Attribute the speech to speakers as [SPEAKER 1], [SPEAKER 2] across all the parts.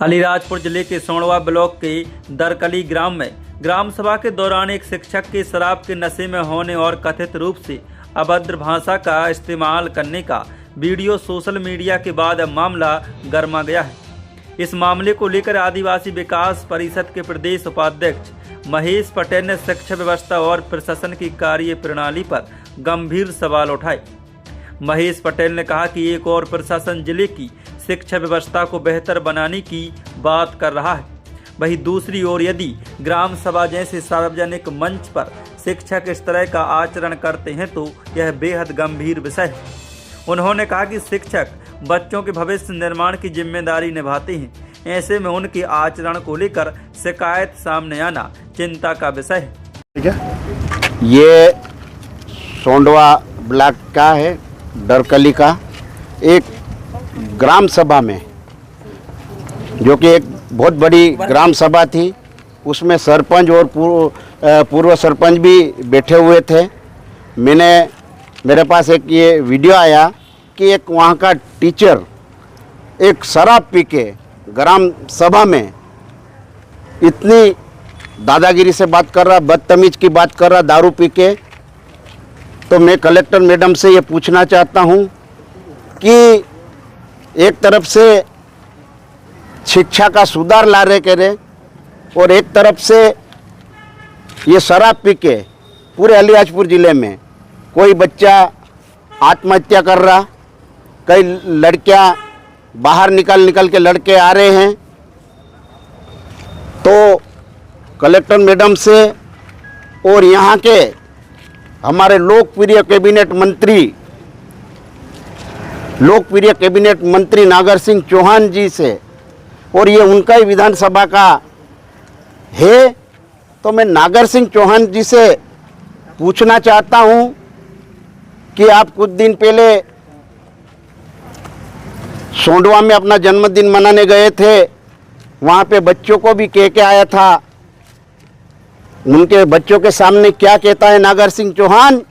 [SPEAKER 1] अलीराजपुर जिले के सोंडवा ब्लॉक के दरकली ग्राम में ग्राम सभा के दौरान एक शिक्षक के शराब के नशे में होने और कथित रूप से अभद्र भाषा का इस्तेमाल करने का वीडियो सोशल मीडिया के बाद अब मामला गर्मा गया है। इस मामले को लेकर आदिवासी विकास परिषद के प्रदेश उपाध्यक्ष महेश पटेल ने शिक्षा व्यवस्था और प्रशासन की कार्य प्रणाली पर गंभीर सवाल उठाए। महेश पटेल ने कहा कि एक और प्रशासन जिले की शिक्षा व्यवस्था को बेहतर बनाने की बात कर रहा है, वहीं दूसरी ओर यदि ग्राम सभा जैसे सार्वजनिक मंच पर शिक्षक इस तरह का आचरण करते हैं तो यह बेहद गंभीर विषय है। उन्होंने कहा कि शिक्षक बच्चों के भविष्य निर्माण की जिम्मेदारी निभाते हैं, ऐसे में उनके आचरण को लेकर शिकायत सामने आना चिंता का विषय है।
[SPEAKER 2] ठीक है, ये सोंडवा ब्लॉक का है, दरकली का एक ग्राम सभा में, जो कि एक बहुत बड़ी ग्राम सभा थी, उसमें सरपंच और पूर्व सरपंच भी बैठे हुए थे। मेरे पास एक ये वीडियो आया कि एक वहाँ का टीचर एक शराब पी के ग्राम सभा में इतनी दादागिरी से बात कर रहा, बदतमीज की बात कर रहा, दारू पी के। तो मैं कलेक्टर मैडम से ये पूछना चाहता हूँ कि एक तरफ से शिक्षा का सुधार ला रहे कह रहे और एक तरफ से ये शराब पी के पूरे अलीराजपुर ज़िले में कोई बच्चा आत्महत्या कर रहा, कई लड़कियां बाहर निकल के लड़के आ रहे हैं। तो कलेक्टर मैडम से और यहाँ के हमारे लोकप्रिय कैबिनेट मंत्री नागर सिंह चौहान जी से, और ये उनका ही विधानसभा का है, तो मैं नागर सिंह चौहान जी से पूछना चाहता हूं कि आप कुछ दिन पहले सोंडवा में अपना जन्मदिन मनाने गए थे, वहाँ पे बच्चों को भी कह के आया था, उनके बच्चों के सामने क्या कहता है नागर सिंह चौहान,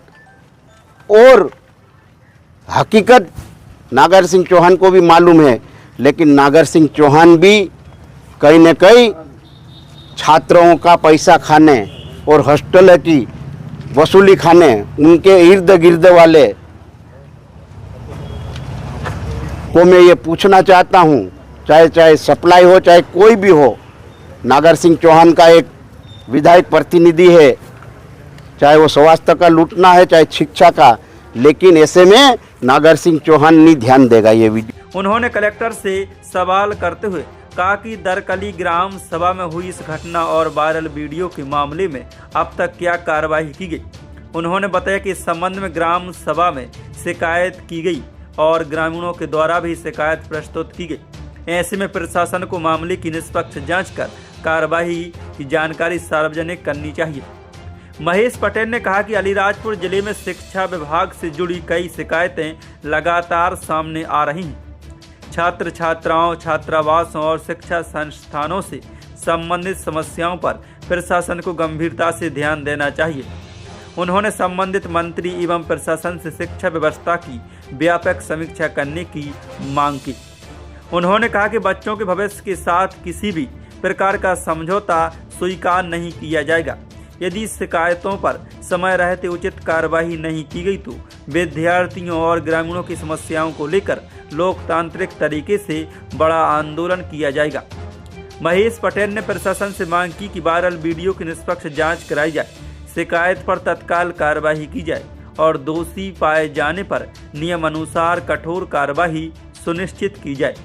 [SPEAKER 2] और हकीकत नागर सिंह चौहान को भी मालूम है। लेकिन नागर सिंह चौहान भी कहीं न कहीं छात्रों का पैसा खाने और हॉस्टल की वसूली खाने, उनके इर्द गिर्द वाले को मैं ये पूछना चाहता हूँ, चाहे सप्लाई हो चाहे कोई भी हो, नागर सिंह चौहान का एक विधायक प्रतिनिधि है, चाहे वो स्वास्थ्य का लूटना है चाहे शिक्षा का, लेकिन ऐसे में नागर सिंह चौहान नहीं ध्यान देगा ये वीडियो।
[SPEAKER 1] उन्होंने कलेक्टर से सवाल करते हुए कहा कि दरकली ग्राम सभा में हुई इस घटना और वायरल वीडियो के मामले में अब तक क्या कार्रवाई की गई। उन्होंने बताया कि इस संबंध में ग्राम सभा में शिकायत की गई और ग्रामीणों के द्वारा भी शिकायत प्रस्तुत की गई। ऐसे में प्रशासन को मामले की निष्पक्ष जांच कर कार्रवाई की जानकारी सार्वजनिक करनी चाहिए। महेश पटेल ने कहा कि अलीराजपुर जिले में शिक्षा विभाग से जुड़ी कई शिकायतें लगातार सामने आ रही हैं। छात्र छात्राओं, छात्रावासों और शिक्षा संस्थानों से संबंधित समस्याओं पर प्रशासन को गंभीरता से ध्यान देना चाहिए। उन्होंने संबंधित मंत्री एवं प्रशासन से शिक्षा व्यवस्था की व्यापक समीक्षा करने की मांग की। उन्होंने कहा कि बच्चों के भविष्य के साथ किसी भी प्रकार का समझौता स्वीकार नहीं किया जाएगा। यदि शिकायतों पर समय रहते उचित कार्रवाई नहीं की गई तो विद्यार्थियों और ग्रामीणों की समस्याओं को लेकर लोकतांत्रिक तरीके से बड़ा आंदोलन किया जाएगा। महेश पटेल ने प्रशासन से मांग की कि वायरल वीडियो की निष्पक्ष जांच कराई जाए, शिकायत पर तत्काल कार्रवाई की जाए और दोषी पाए जाने पर नियमानुसार कठोर कार्रवाई सुनिश्चित की जाए।